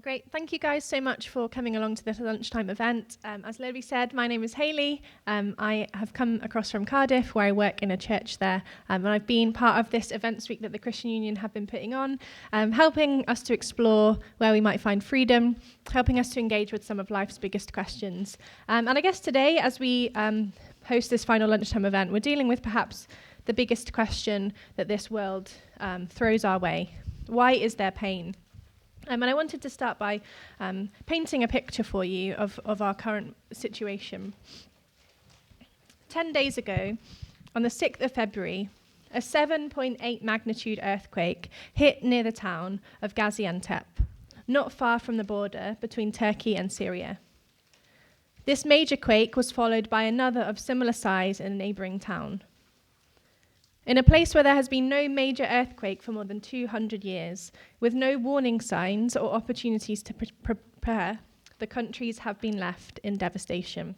Great. Thank you guys so much for coming along to this lunchtime event. As Lily said, my name is Hayley. I have come across from Cardiff, where I work in a church there, and I've been part of this events week that the Christian Union have been putting on, helping us to explore where we might find freedom, helping us to engage with some of life's biggest questions. And I guess today, as we host this final lunchtime event, we're dealing with perhaps the biggest question that this world throws our way. Why is there pain? And I wanted to start by painting a picture for you of our current situation. 10 days ago, on the 6th of February, a 7.8 magnitude earthquake hit near the town of Gaziantep, not far from the border between Turkey and Syria. This major quake was followed by another of similar size in a neighbouring town. In a place where there has been no major earthquake for more than 200 years, with no warning signs or opportunities to prepare, the countries have been left in devastation.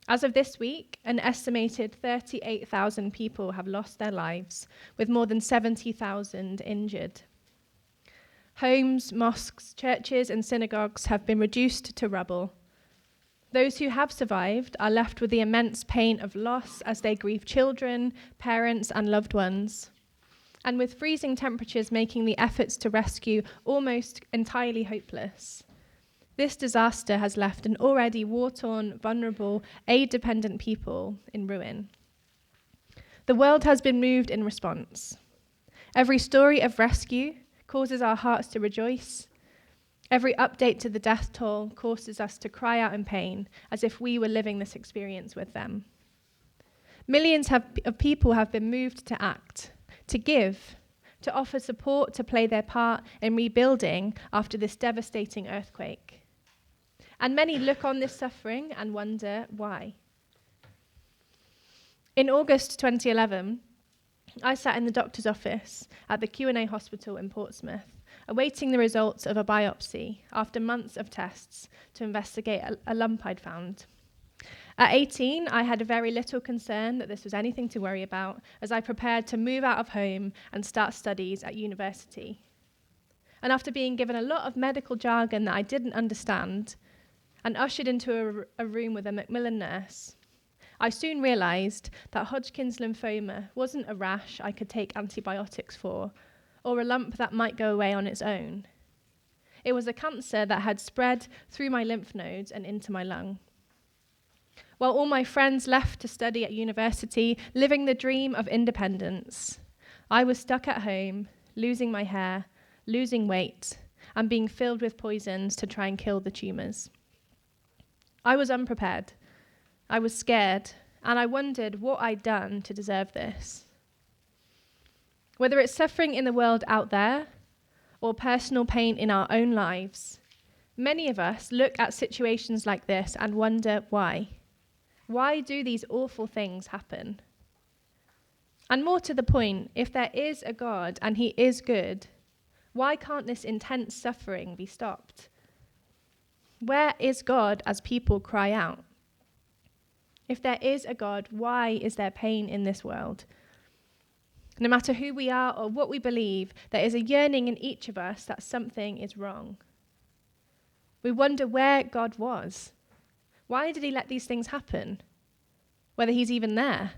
As of this week, an estimated 38,000 people have lost their lives, with more than 70,000 injured. Homes, mosques, churches, and synagogues have been reduced to rubble. Those who have survived are left with the immense pain of loss as they grieve children, parents, and loved ones, and with freezing temperatures making the efforts to rescue almost entirely hopeless. This disaster has left an already war-torn, vulnerable, aid-dependent people in ruin. The world has been moved in response. Every story of rescue causes our hearts to rejoice. Every update to the death toll causes us to cry out in pain, as if we were living this experience with them. Millions of people have been moved to act, to give, to offer support, to play their part in rebuilding after this devastating earthquake. And many look on this suffering and wonder why. In August 2011, I sat in the doctor's office at the Q&A hospital in Portsmouth, awaiting the results of a biopsy after months of tests to investigate a lump I'd found. At 18, I had very little concern that this was anything to worry about as I prepared to move out of home and start studies at university. And after being given a lot of medical jargon that I didn't understand and ushered into a room with a Macmillan nurse, I soon realised that Hodgkin's lymphoma wasn't a rash I could take antibiotics for, or a lump that might go away on its own. It was a cancer that had spread through my lymph nodes and into my lung. While all my friends left to study at university, living the dream of independence, I was stuck at home, losing my hair, losing weight, and being filled with poisons to try and kill the tumours. I was unprepared. I was scared, and I wondered what I'd done to deserve this. Whether it's suffering in the world out there or personal pain in our own lives, many of us look at situations like this and wonder why. Why do these awful things happen? And more to the point, if there is a God and he is good, why can't this intense suffering be stopped? Where is God as people cry out? If there is a God, why is there pain in this world? No matter who we are or what we believe, there is a yearning in each of us that something is wrong. We wonder where God was. Why did he let these things happen? Whether he's even there.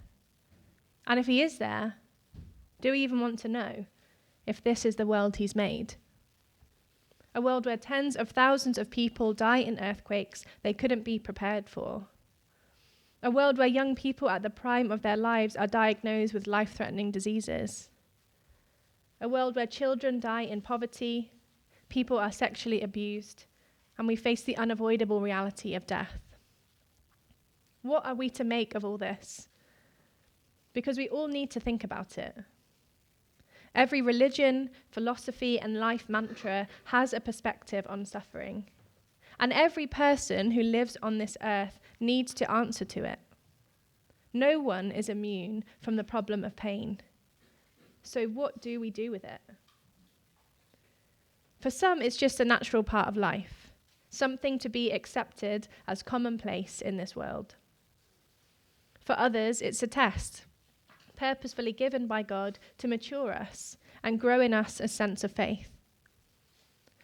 And if he is there, do we even want to know if this is the world he's made? A world where tens of thousands of people die in earthquakes they couldn't be prepared for. A world where young people at the prime of their lives are diagnosed with life-threatening diseases. A world where children die in poverty, people are sexually abused, and we face the unavoidable reality of death. What are we to make of all this? Because we all need to think about it. Every religion, philosophy, and life mantra has a perspective on suffering. And every person who lives on this earth needs to answer to it. No one is immune from the problem of pain. So what do we do with it? For some, it's just a natural part of life, something to be accepted as commonplace in this world. For others, it's a test, purposefully given by God to mature us and grow in us a sense of faith.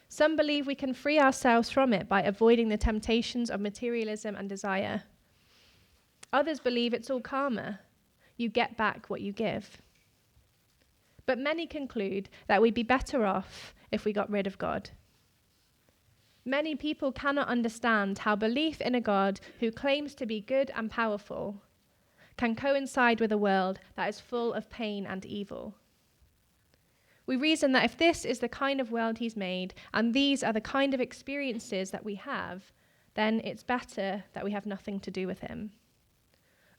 Some believe we can free ourselves from it by avoiding the temptations of materialism and desire. Others believe it's all karma. You get back what you give. But many conclude that we'd be better off if we got rid of God. Many people cannot understand how belief in a God who claims to be good and powerful can coincide with a world that is full of pain and evil. We reason that if this is the kind of world he's made, and these are the kind of experiences that we have, then it's better that we have nothing to do with him.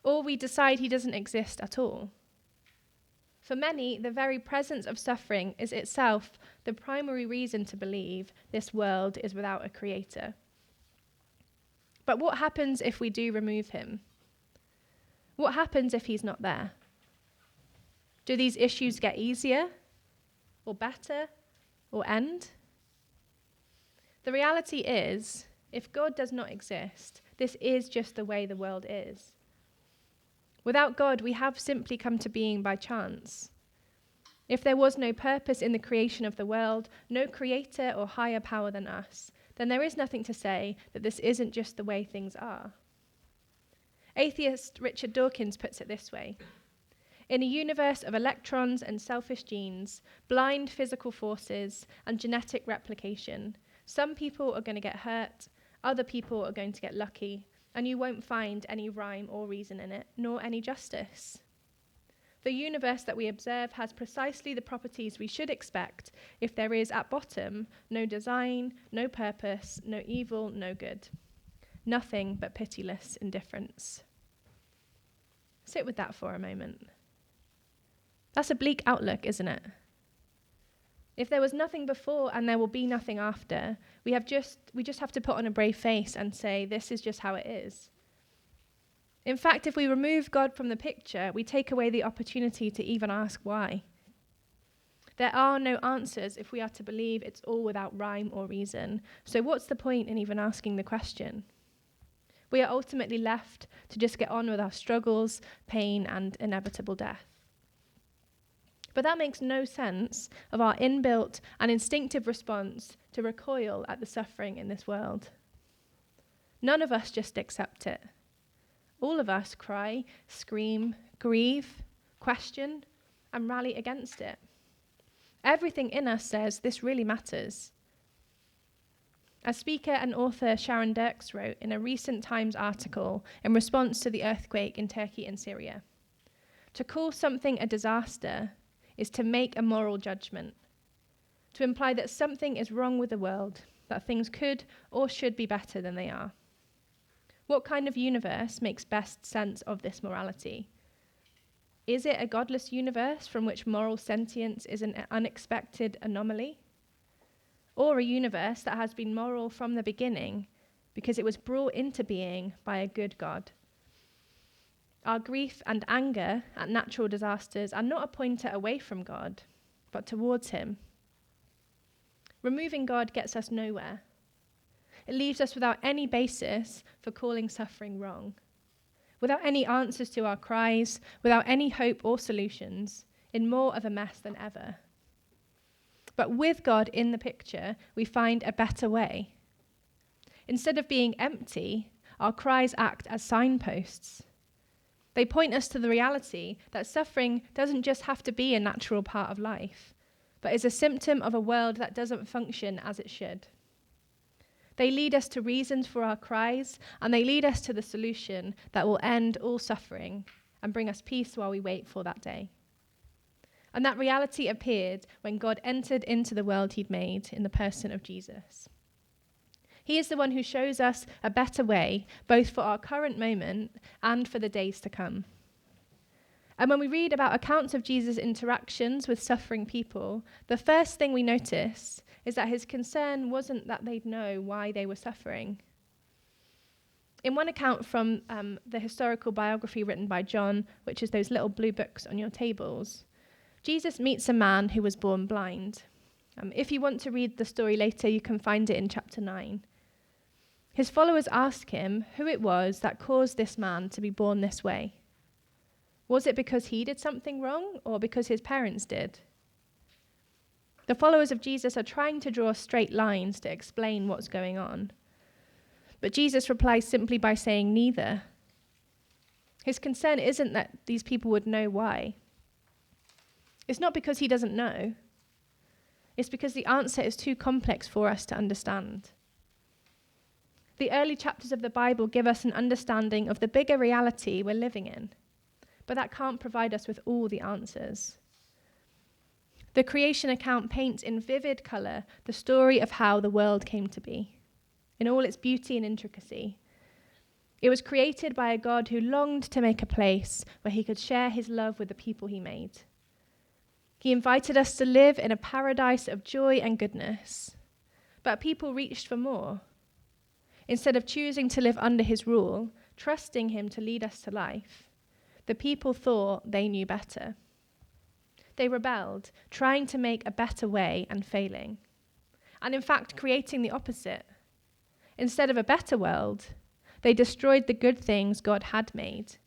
Or we decide he doesn't exist at all. For many, the very presence of suffering is itself the primary reason to believe this world is without a creator. But what happens if we do remove him? What happens if he's not there? Do these issues get easier, or better, or end? The reality is, if God does not exist, this is just the way the world is. Without God, we have simply come to being by chance. If there was no purpose in the creation of the world, no creator or higher power than us, then there is nothing to say that this isn't just the way things are. Atheist Richard Dawkins puts it this way: in a universe of electrons and selfish genes, blind physical forces, and genetic replication, some people are going to get hurt, other people are going to get lucky, and you won't find any rhyme or reason in it, nor any justice. The universe that we observe has precisely the properties we should expect if there is, at bottom, no design, no purpose, no evil, no good. Nothing but pitiless indifference. Sit with that for a moment. That's a bleak outlook, isn't it? If there was nothing before and there will be nothing after, we just have to put on a brave face and say, this is just how it is. In fact, if we remove God from the picture, we take away the opportunity to even ask why. There are no answers if we are to believe it's all without rhyme or reason. So what's the point in even asking the question? We are ultimately left to just get on with our struggles, pain, and inevitable death. But that makes no sense of our inbuilt and instinctive response to recoil at the suffering in this world. None of us just accept it. All of us cry, scream, grieve, question, and rally against it. Everything in us says this really matters. As speaker and author Sharon Dirks wrote in a recent Times article in response to the earthquake in Turkey and Syria, to call something a disaster is to make a moral judgment, to imply that something is wrong with the world, that things could or should be better than they are. What kind of universe makes best sense of this morality? Is it a godless universe from which moral sentience is an unexpected anomaly? Or a universe that has been moral from the beginning because it was brought into being by a good God? Our grief and anger at natural disasters are not a pointer away from God, but towards him. Removing God gets us nowhere. It leaves us without any basis for calling suffering wrong, without any answers to our cries, without any hope or solutions, in more of a mess than ever. But with God in the picture, we find a better way. Instead of being empty, our cries act as signposts. They point us to the reality that suffering doesn't just have to be a natural part of life, but is a symptom of a world that doesn't function as it should. They lead us to reasons for our cries, and they lead us to the solution that will end all suffering and bring us peace while we wait for that day. And that reality appeared when God entered into the world he'd made in the person of Jesus. He is the one who shows us a better way, both for our current moment and for the days to come. And when we read about accounts of Jesus' interactions with suffering people, the first thing we notice is that his concern wasn't that they'd know why they were suffering. In one account from the historical biography written by John, which is those little blue books on your tables, Jesus meets a man who was born blind. If you want to read the story later, you can find it in chapter 9. His followers ask him who it was that caused this man to be born this way. Was it because he did something wrong or because his parents did? The followers of Jesus are trying to draw straight lines to explain what's going on. But Jesus replies simply by saying neither. His concern isn't that these people would know why. It's not because he doesn't know. It's because the answer is too complex for us to understand. The early chapters of the Bible give us an understanding of the bigger reality we're living in, but that can't provide us with all the answers. The creation account paints in vivid colour the story of how the world came to be, in all its beauty and intricacy. It was created by a God who longed to make a place where he could share his love with the people he made. He invited us to live in a paradise of joy and goodness, but people reached for more. Instead of choosing to live under his rule, trusting him to lead us to life, the people thought they knew better. They rebelled, trying to make a better way and failing, and in fact creating the opposite. Instead of a better world, they destroyed the good things God had made,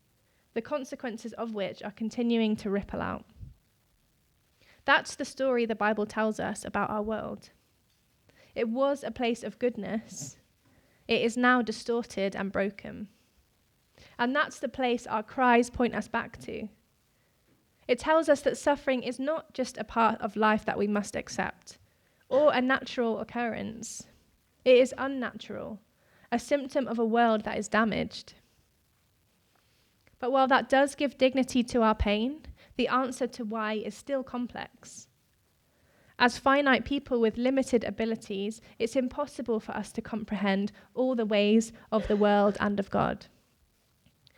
the consequences of which are continuing to ripple out. That's the story the Bible tells us about our world. It was a place of goodness. It is now distorted and broken. And that's the place our cries point us back to. It tells us that suffering is not just a part of life that we must accept, or a natural occurrence. It is unnatural, a symptom of a world that is damaged. But while that does give dignity to our pain, the answer to why is still complex. As finite people with limited abilities, it's impossible for us to comprehend all the ways of the world and of God.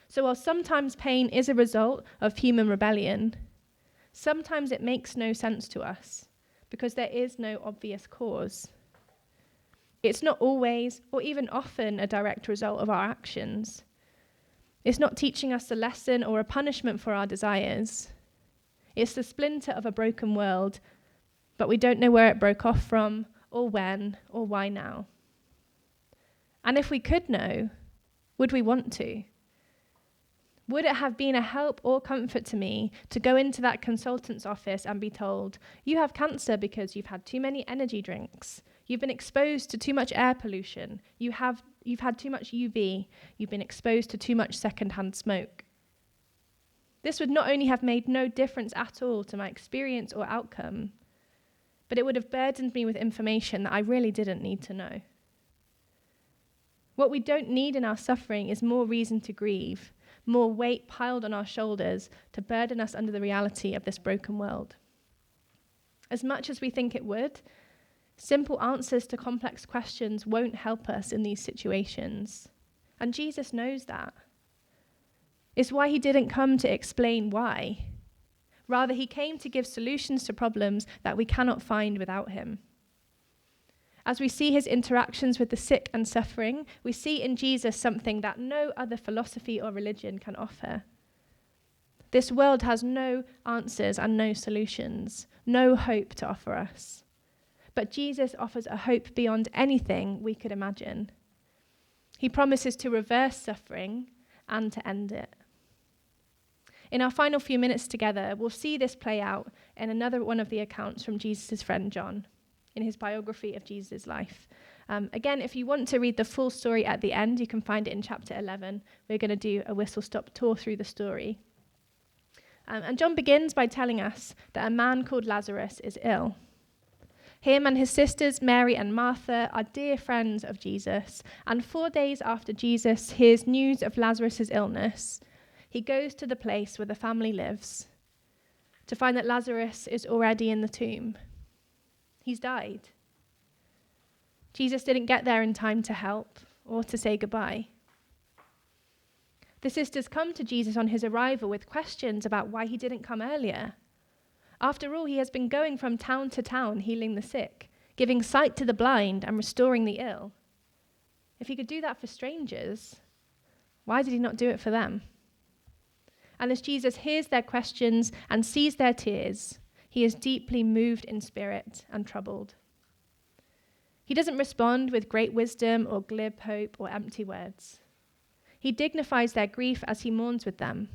So while sometimes pain is a result of human rebellion, sometimes it makes no sense to us because there is no obvious cause. It's not always or even often a direct result of our actions. It's not teaching us a lesson or a punishment for our desires. It's the splinter of a broken world, but we don't know where it broke off from, or when, or why now. And if we could know, would we want to? Would it have been a help or comfort to me to go into that consultant's office and be told, you have cancer because you've had too many energy drinks, you've been exposed to too much air pollution, you've had too much UV, you've been exposed to too much secondhand smoke? This would not only have made no difference at all to my experience or outcome, but it would have burdened me with information that I really didn't need to know. What we don't need in our suffering is more reason to grieve, more weight piled on our shoulders to burden us under the reality of this broken world. As much as we think it would, simple answers to complex questions won't help us in these situations. And Jesus knows that. It's why he didn't come to explain why. Rather, he came to give solutions to problems that we cannot find without him. As we see his interactions with the sick and suffering, we see in Jesus something that no other philosophy or religion can offer. This world has no answers and no solutions, no hope to offer us. But Jesus offers a hope beyond anything we could imagine. He promises to reverse suffering and to end it. In our final few minutes together, we'll see this play out in another one of the accounts from Jesus' friend John, in his biography of Jesus' life. Again, if you want to read the full story at the end, you can find it in chapter 11. We're going to do a whistle-stop tour through the story. And John begins by telling us that a man called Lazarus is ill. Him and his sisters, Mary and Martha, are dear friends of Jesus, and 4 days after Jesus hears news of Lazarus' illness, he goes to the place where the family lives to find that Lazarus is already in the tomb. He's died. Jesus didn't get there in time to help or to say goodbye. The sisters come to Jesus on his arrival with questions about why he didn't come earlier. After all, he has been going from town to town healing the sick, giving sight to the blind and restoring the ill. If he could do that for strangers, why did he not do it for them? And as Jesus hears their questions and sees their tears, he is deeply moved in spirit and troubled. He doesn't respond with great wisdom or glib hope or empty words. He dignifies their grief as he mourns with them.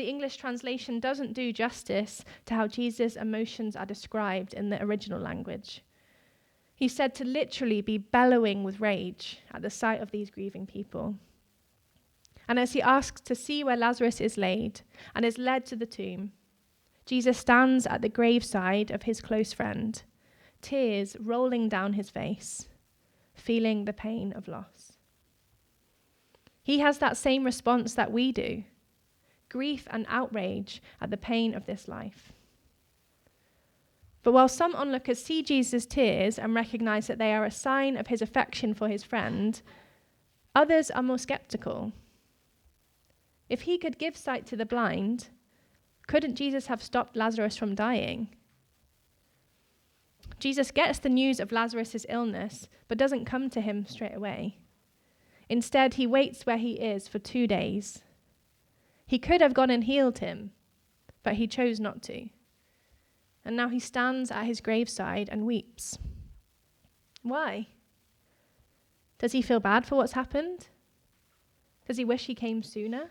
The English translation doesn't do justice to how Jesus' emotions are described in the original language. He's said to literally be bellowing with rage at the sight of these grieving people. And as he asks to see where Lazarus is laid and is led to the tomb, Jesus stands at the graveside of his close friend, tears rolling down his face, feeling the pain of loss. He has that same response that we do, grief and outrage at the pain of this life. But while some onlookers see Jesus' tears and recognize that they are a sign of his affection for his friend, others are more skeptical. If he could give sight to the blind, couldn't Jesus have stopped Lazarus from dying? Jesus gets the news of Lazarus' illness, but doesn't come to him straight away. Instead, he waits where he is for 2 days. He could have gone and healed him, but he chose not to. And now he stands at his graveside and weeps. Why? Does he feel bad for what's happened? Does he wish he came sooner?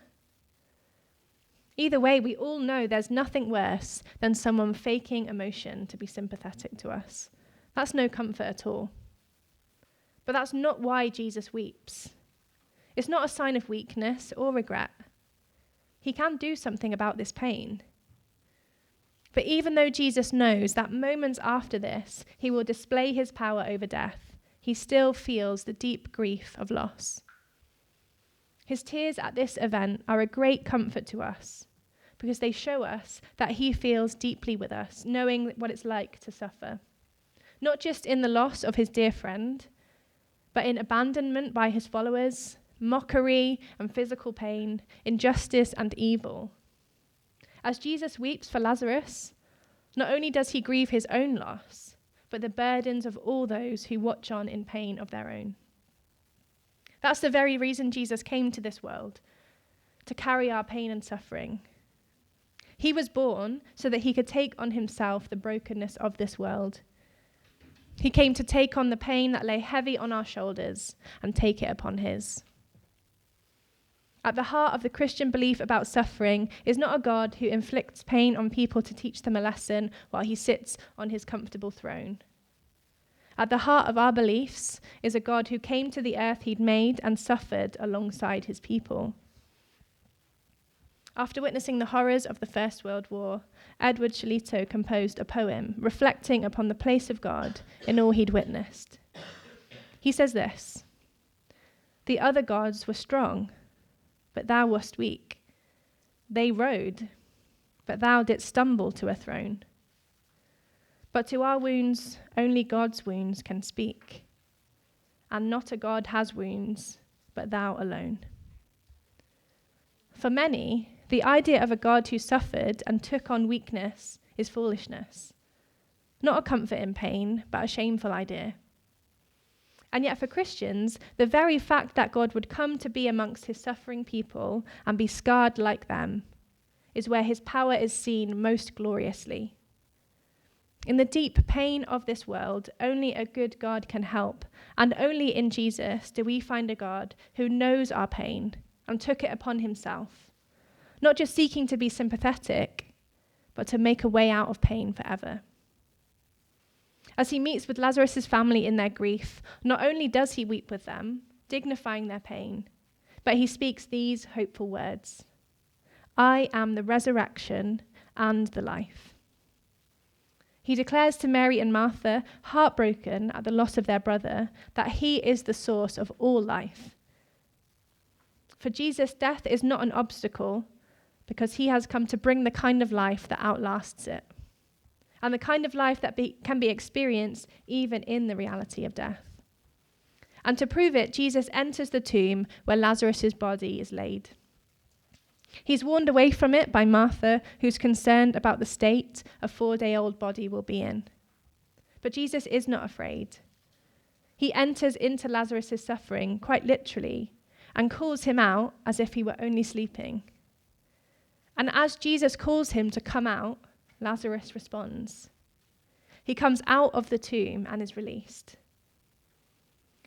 Either way, we all know there's nothing worse than someone faking emotion to be sympathetic to us. That's no comfort at all. But that's not why Jesus weeps. It's not a sign of weakness or regret. He can do something about this pain. But even though Jesus knows that moments after this, he will display his power over death, he still feels the deep grief of loss. His tears at this event are a great comfort to us because they show us that he feels deeply with us, knowing what it's like to suffer. Not just in the loss of his dear friend, but in abandonment by his followers, mockery and physical pain, injustice and evil. As Jesus weeps for Lazarus, not only does he grieve his own loss, but the burdens of all those who watch on in pain of their own. That's the very reason Jesus came to this world, to carry our pain and suffering. He was born so that he could take on himself the brokenness of this world. He came to take on the pain that lay heavy on our shoulders and take it upon his. At the heart of the Christian belief about suffering is not a God who inflicts pain on people to teach them a lesson while he sits on his comfortable throne. At the heart of our beliefs is a God who came to the earth he'd made and suffered alongside his people. After witnessing the horrors of the First World War, Edward Shalito composed a poem reflecting upon the place of God in all he'd witnessed. He says this: "The other gods were strong, but thou wast weak. They rode, but thou didst stumble to a throne. But to our wounds, only God's wounds can speak. And not a God has wounds, but thou alone." For many, the idea of a God who suffered and took on weakness is foolishness. Not a comfort in pain, but a shameful idea. And yet for Christians, the very fact that God would come to be amongst his suffering people and be scarred like them is where his power is seen most gloriously. In the deep pain of this world, only a good God can help, and only in Jesus do we find a God who knows our pain and took it upon himself, not just seeking to be sympathetic, but to make a way out of pain forever. As he meets with Lazarus' family in their grief, not only does he weep with them, dignifying their pain, but he speaks these hopeful words: "I am the resurrection and the life." He declares to Mary and Martha, heartbroken at the loss of their brother, that he is the source of all life. For Jesus, death is not an obstacle because he has come to bring the kind of life that outlasts it, and the kind of life that can be experienced even in the reality of death. And to prove it, Jesus enters the tomb where Lazarus' body is laid. He's warned away from it by Martha, who's concerned about the state a 4-day-old body will be in. But Jesus is not afraid. He enters into Lazarus' suffering quite literally and calls him out as if he were only sleeping. And as Jesus calls him to come out, Lazarus responds. He comes out of the tomb and is released.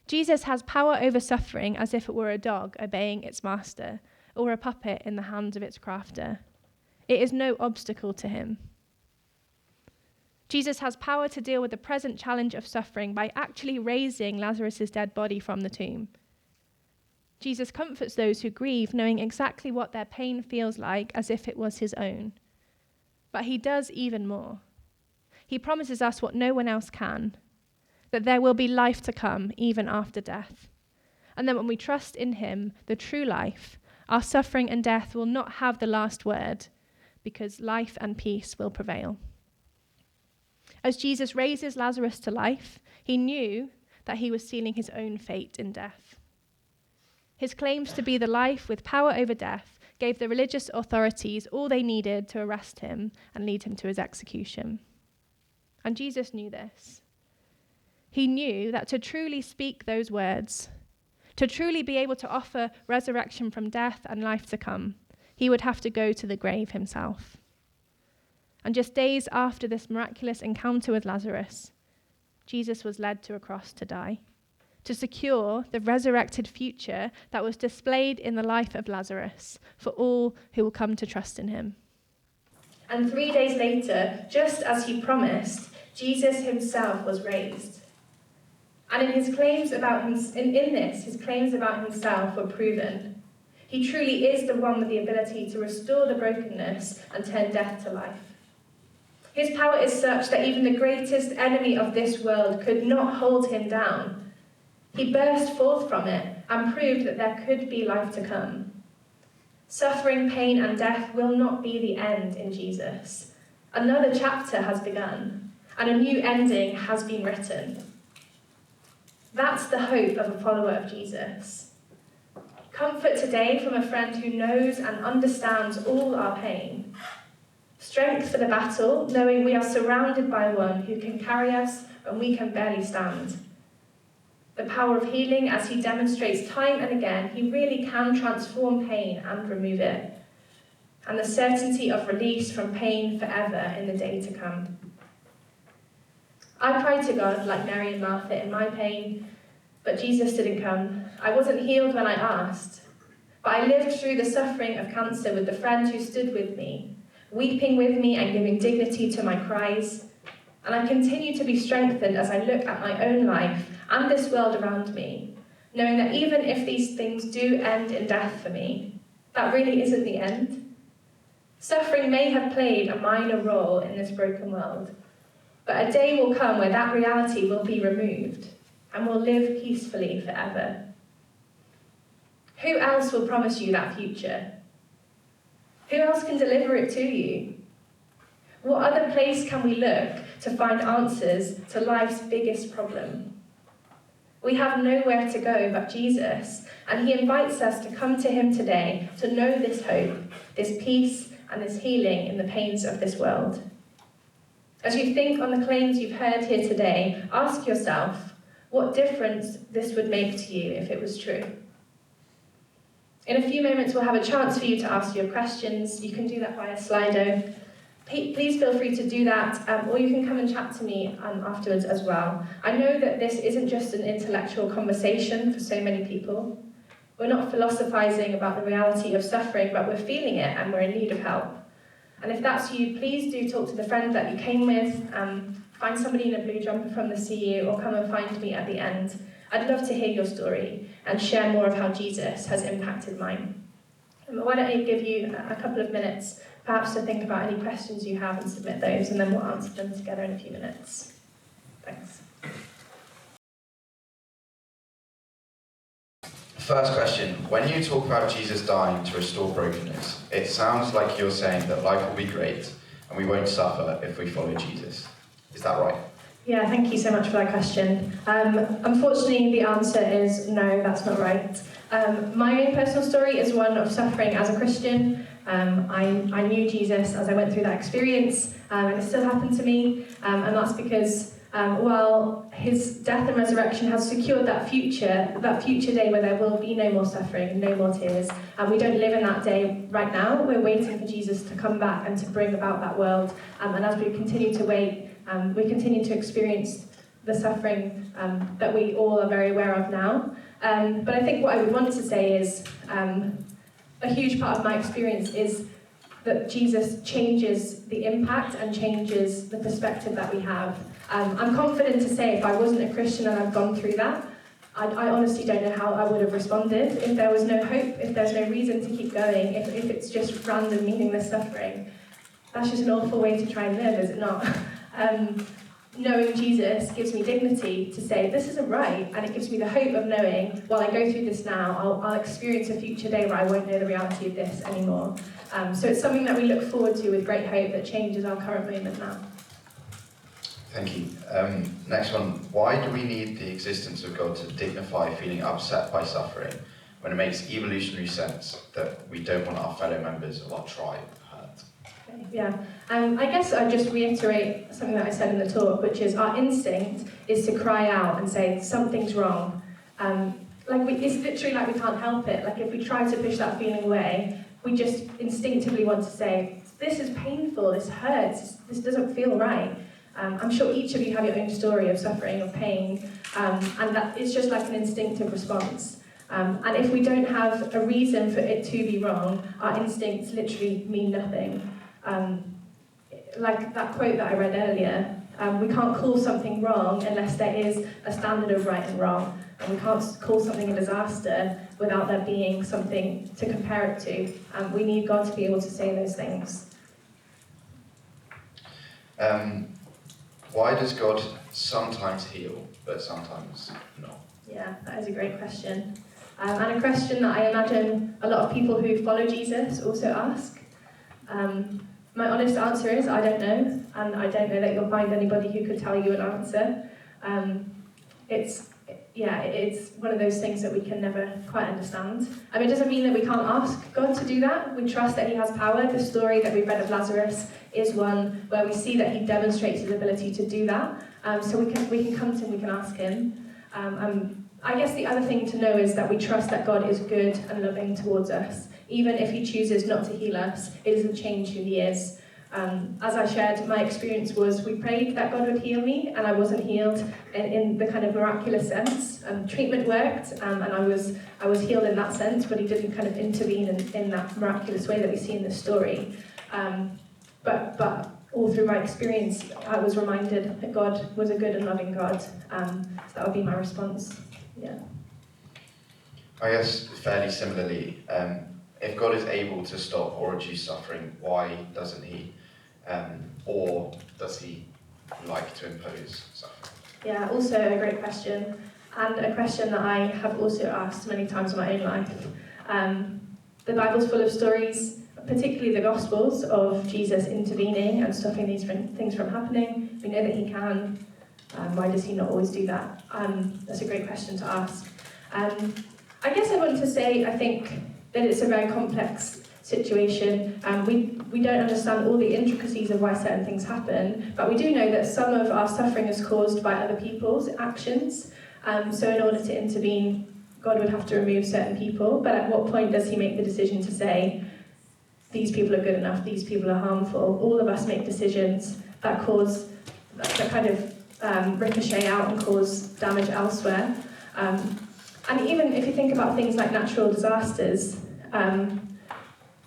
Jesus has power over suffering as if it were a dog obeying its master, or a puppet in the hands of its crafter. It is no obstacle to him. Jesus has power to deal with the present challenge of suffering by actually raising Lazarus' dead body from the tomb. Jesus comforts those who grieve, knowing exactly what their pain feels like as if it was his own. But he does even more. He promises us what no one else can, that there will be life to come even after death. And that when we trust in him, the true life, our suffering and death will not have the last word, because life and peace will prevail. As Jesus raises Lazarus to life, he knew that he was sealing his own fate in death. His claims to be the life with power over death gave the religious authorities all they needed to arrest him and lead him to his execution. And Jesus knew this. He knew that to truly speak those words, to truly be able to offer resurrection from death and life to come, he would have to go to the grave himself. And just days after this miraculous encounter with Lazarus, Jesus was led to a cross to die, to secure the resurrected future that was displayed in the life of Lazarus for all who will come to trust in him. And 3 days later, just as he promised, Jesus himself was raised. And his claims about himself were proven. He truly is the one with the ability to restore the brokenness and turn death to life. His power is such that even the greatest enemy of this world could not hold him down. He burst forth from it and proved that there could be life to come. Suffering, pain, and death will not be the end in Jesus. Another chapter has begun, and a new ending has been written. That's the hope of a follower of Jesus. Comfort today from a friend who knows and understands all our pain. Strength for the battle, knowing we are surrounded by one who can carry us when we can barely stand. The power of healing as he demonstrates time and again, he really can transform pain and remove it. And the certainty of release from pain forever in the day to come. I cried to God like Mary and Martha in my pain, but Jesus didn't come. I wasn't healed when I asked, but I lived through the suffering of cancer with the friend who stood with me, weeping with me and giving dignity to my cries. And I continue to be strengthened as I look at my own life and this world around me, knowing that even if these things do end in death for me, that really isn't the end. Suffering may have played a minor role in this broken world, but a day will come where that reality will be removed and we'll live peacefully forever. Who else will promise you that future? Who else can deliver it to you? What other place can we look to find answers to life's biggest problem? We have nowhere to go but Jesus, and he invites us to come to him today to know this hope, this peace, and this healing in the pains of this world. As you think on the claims you've heard here today, ask yourself what difference this would make to you if it was true. In a few moments, we'll have a chance for you to ask your questions. You can do that via Slido. Please feel free to do that, or you can come and chat to me afterwards as well. I know that this isn't just an intellectual conversation for so many people. We're not philosophizing about the reality of suffering, but we're feeling it and we're in need of help. And if that's you, please do talk to the friend that you came with, find somebody in a blue jumper from the CU, or come and find me at the end. I'd love to hear your story and share more of how Jesus has impacted mine. Why don't I give you a couple of minutes, perhaps to think about any questions you have and submit those, and then we'll answer them together in a few minutes. Thanks. First question, when you talk about Jesus dying to restore brokenness, it sounds like you're saying that life will be great and we won't suffer if we follow Jesus. Is that right? Yeah, thank you so much for that question. Unfortunately, the answer is no, that's not right. My own personal story is one of suffering as a Christian. I knew Jesus as I went through that experience, and it still happened to me, and that's because while his death and resurrection has secured that future day where there will be no more suffering, no more tears, and we don't live in that day right now. We're waiting for Jesus to come back and to bring about that world, and as we continue to wait, we continue to experience the suffering that we all are very aware of now. But I think what I would want to say is a huge part of my experience is that Jesus changes the impact and changes the perspective that we have. I'm confident to say if I wasn't a Christian and I'd gone through that, I honestly don't know how I would have responded. If there was no hope, if there's no reason to keep going, if it's just random, meaningless suffering, that's just an awful way to try and live, is it not? Knowing Jesus gives me dignity to say, this isn't right, and it gives me the hope of knowing, while I go through this now, I'll experience a future day where I won't know the reality of this anymore. So it's something that we look forward to with great hope that changes our current moment now. Thank you. Next one. Why do we need the existence of God to dignify feeling upset by suffering when it makes evolutionary sense that we don't want our fellow members of our tribe hurt? Okay, yeah. I guess I'd just reiterate something that I said in the talk, which is our instinct is to cry out and say, something's wrong. It's literally like we can't help it. Like if we try to push that feeling away, we just instinctively want to say, this is painful, this hurts, this doesn't feel right. I'm sure each of you have your own story of suffering, of pain, and that it's just like an instinctive response. And if we don't have a reason for it to be wrong, our instincts literally mean nothing. Like that quote that I read earlier, we can't call something wrong unless there is a standard of right and wrong. And we can't call something a disaster without there being something to compare it to. We need God to be able to say those things. Why does God sometimes heal, but sometimes not? Yeah, that is a great question. And a question that I imagine a lot of people who follow Jesus also ask. My honest answer is, I don't know, and I don't know that you'll find anybody who could tell you an answer. It's one of those things that we can never quite understand. It doesn't mean that we can't ask God to do that. We trust that he has power. The story that we've read of Lazarus is one where we see that he demonstrates his ability to do that. So we can come to him, we can ask him. I guess the other thing to know is that we trust that God is good and loving towards us. Even if he chooses not to heal us, it doesn't change who he is. As I shared, my experience was we prayed that God would heal me, and I wasn't healed in the kind of miraculous sense. Treatment worked, and I was healed in that sense, but he didn't kind of intervene in that miraculous way that we see in the story. But all through my experience, I was reminded that God was a good and loving God. So that would be my response. Yeah. I guess fairly similarly, if God is able to stop or reduce suffering, why doesn't he? Or does he like to impose suffering? Yeah, also a great question, and a question that I have also asked many times in my own life. The Bible's full of stories, particularly the Gospels, of Jesus intervening and stopping these things from happening. We know that he can. Why does he not always do that? That's a great question to ask. I guess I want to say, I think that it's a very complex situation. We don't understand all the intricacies of why certain things happen, but we do know that some of our suffering is caused by other people's actions. So in order to intervene, God would have to remove certain people, but at what point does he make the decision to say, these people are good enough, these people are harmful? All of us make decisions that cause, that kind of ricochet out and cause damage elsewhere. And even if you think about things like natural disasters,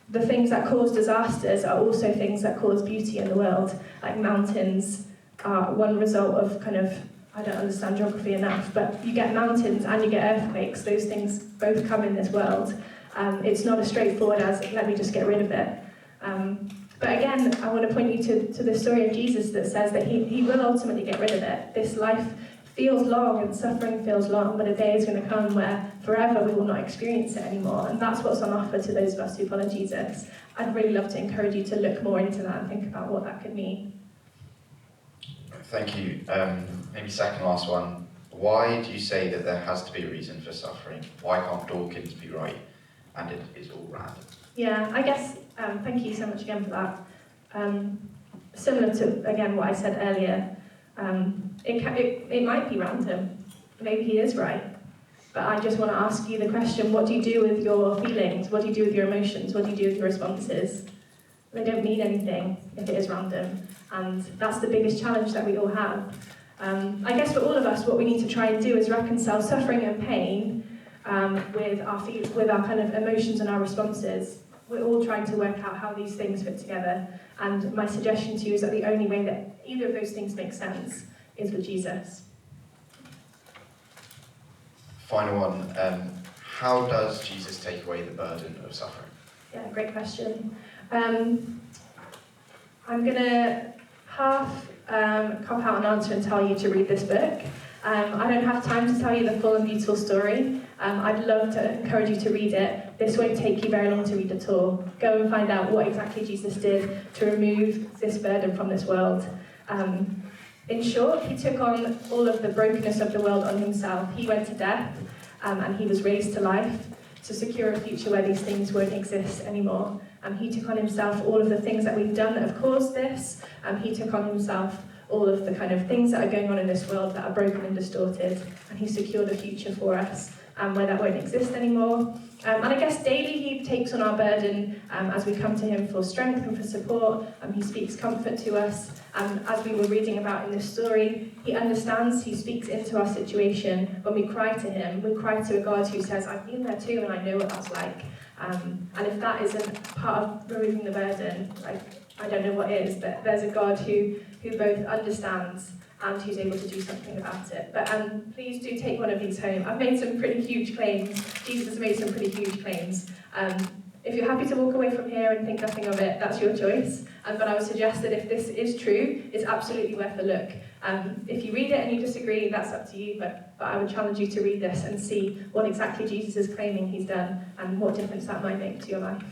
the things that cause disasters are also things that cause beauty in the world. Like mountains are one result of kind of, I don't understand geography enough, but you get mountains and you get earthquakes. Those things both come in this world. It's not as straightforward as, let me just get rid of it. But again, I want to point you to the story of Jesus that says that he will ultimately get rid of it. This life feels long and suffering feels long, but a day is going to come where forever we will not experience it anymore. And that's what's on offer to those of us who follow Jesus. I'd really love to encourage you to look more into that and think about what that could mean. Thank you. Maybe second last one. Why do you say that there has to be a reason for suffering? Why can't Dawkins be right and it is all random? Yeah, I guess, thank you so much again for that. Similar to, again, what I said earlier, it might be random. Maybe he is right. But I just want to ask you the question, what do you do with your feelings? What do you do with your emotions? What do you do with your responses? They don't mean anything if it is random. And that's the biggest challenge that we all have. I guess for all of us, what we need to try and do is reconcile suffering and pain with our kind of emotions and our responses. we're all trying to work out how these things fit together. And my suggestion to you is that the only way that either of those things make sense is with Jesus. Final one, how does Jesus take away the burden of suffering? Yeah, great question. I'm going to half cop out an answer and tell you to read this book. I don't have time to tell you the full and beautiful story. I'd love to encourage you to read it. This won't take you very long to read at all. Go and find out what exactly Jesus did to remove this burden from this world. In short, he took on all of the brokenness of the world on himself. He went to death, and he was raised to life to secure a future where these things won't exist anymore. He took on himself all of the things that we've done that have caused this. He took on himself all of the kind of things that are going on in this world that are broken and distorted, and he secured a future for us where that won't exist anymore. And I guess daily he takes on our burden as we come to him for strength and for support. He speaks comfort to us. As we were reading about in this story, he understands, he speaks into our situation. When we cry to him, we cry to a God who says, I've been there too and I know what that's like. And if that isn't part of removing the burden, I don't know what is, but there's a God who both understands and who's able to do something about it. But please do take one of these home. I've made some pretty huge claims. Jesus has made some pretty huge claims. If you're happy to walk away from here and think nothing of it, that's your choice. But I would suggest that if this is true, it's absolutely worth a look. If you read it and you disagree, that's up to you, but I would challenge you to read this and see what exactly Jesus is claiming he's done and what difference that might make to your life.